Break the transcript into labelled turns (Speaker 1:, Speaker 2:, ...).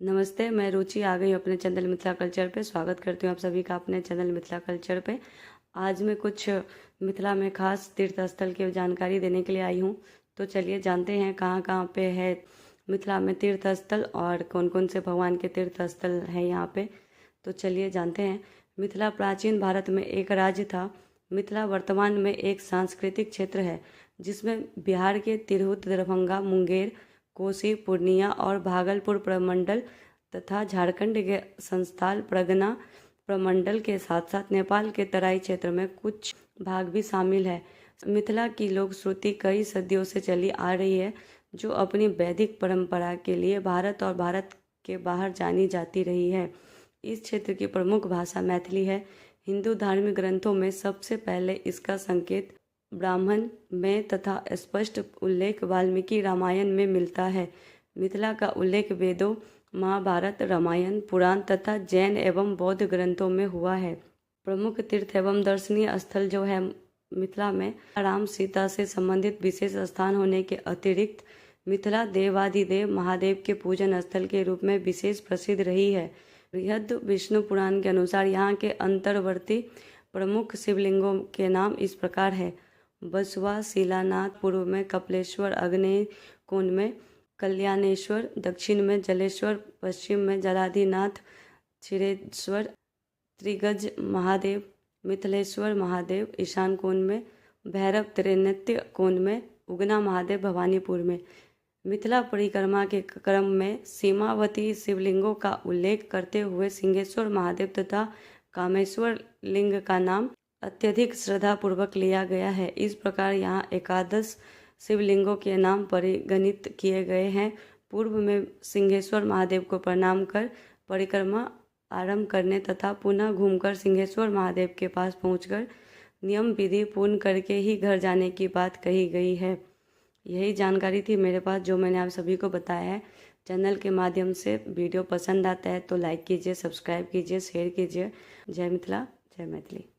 Speaker 1: नमस्ते, मैं रुचि आ गई हूँ अपने चैनल मिथिला कल्चर पे। स्वागत करती हूँ आप सभी का अपने चैनल मिथिला कल्चर पे। आज मैं कुछ मिथिला में खास तीर्थ स्थल की जानकारी देने के लिए आई हूँ। तो चलिए जानते हैं कहाँ कहाँ पे है मिथिला में तीर्थ स्थल और कौन कौन से भगवान के तीर्थ स्थल हैं यहाँ पे। तो चलिए जानते हैं। मिथिला प्राचीन भारत में एक राज्य था। मिथिला वर्तमान में एक सांस्कृतिक क्षेत्र है जिसमें बिहार के तिरहुत, दरभंगा, मुंगेर, कोसी, पूर्णिया और भागलपुर प्रमंडल तथा झारखंड के संस्थाल परगना प्रमंडल के साथ साथ नेपाल के तराई क्षेत्र में कुछ भाग भी शामिल है। मिथिला की लोक श्रुति कई सदियों से चली आ रही है, जो अपनी वैदिक परंपरा के लिए भारत और भारत के बाहर जानी जाती रही है। इस क्षेत्र की प्रमुख भाषा मैथिली है। हिंदू धार्मिक ग्रंथों में सबसे पहले इसका संकेत ब्राह्मण में तथा स्पष्ट उल्लेख वाल्मीकि रामायण में मिलता है। मिथिला का उल्लेख वेदों, महाभारत, रामायण, पुराण तथा जैन एवं बौद्ध ग्रंथों में हुआ है। प्रमुख तीर्थ एवं दर्शनीय स्थल जो है मिथिला में राम सीता से संबंधित विशेष स्थान होने के अतिरिक्त मिथिला देवाधिदेव महादेव के पूजन स्थल के रूप में विशेष प्रसिद्ध रही है। बृहद विष्णु पुराण के अनुसार यहाँ के अंतर्वर्ती प्रमुख शिवलिंगों के नाम इस प्रकार है। बसवा शिलानाथ, पूर्व में कपिलेश्वर, अग्नेय कुंड में कल्याणेश्वर, दक्षिण में जलेश्वर, पश्चिम में जलाधिनाथ, क्षीरेश्वर, त्रिगज महादेव, मिथिलेश्वर महादेव, ईशान कुंड में भैरव, त्रिनेत्र कुंड में उगना महादेव, भवानीपुर में। मिथिला परिक्रमा के क्रम में सीमावती शिवलिंगों का उल्लेख करते हुए सिंहेश्वर महादेव तथा कामेश्वर लिंग का नाम अत्यधिक श्रद्धापूर्वक लिया गया है। इस प्रकार यहाँ एकादश शिवलिंगों के नाम परिगणित किए गए हैं। पूर्व में सिंहेश्वर महादेव को प्रणाम कर परिक्रमा आरंभ करने तथा पुनः घूमकर सिंहेश्वर महादेव के पास पहुंचकर नियम विधि पूर्ण करके ही घर जाने की बात कही गई है। यही जानकारी थी मेरे पास जो मैंने आप सभी को बताया है। चैनल के माध्यम से वीडियो पसंद आता है तो लाइक कीजिए, सब्सक्राइब कीजिए, शेयर कीजिए। जय मिथिला, जय मैथिली।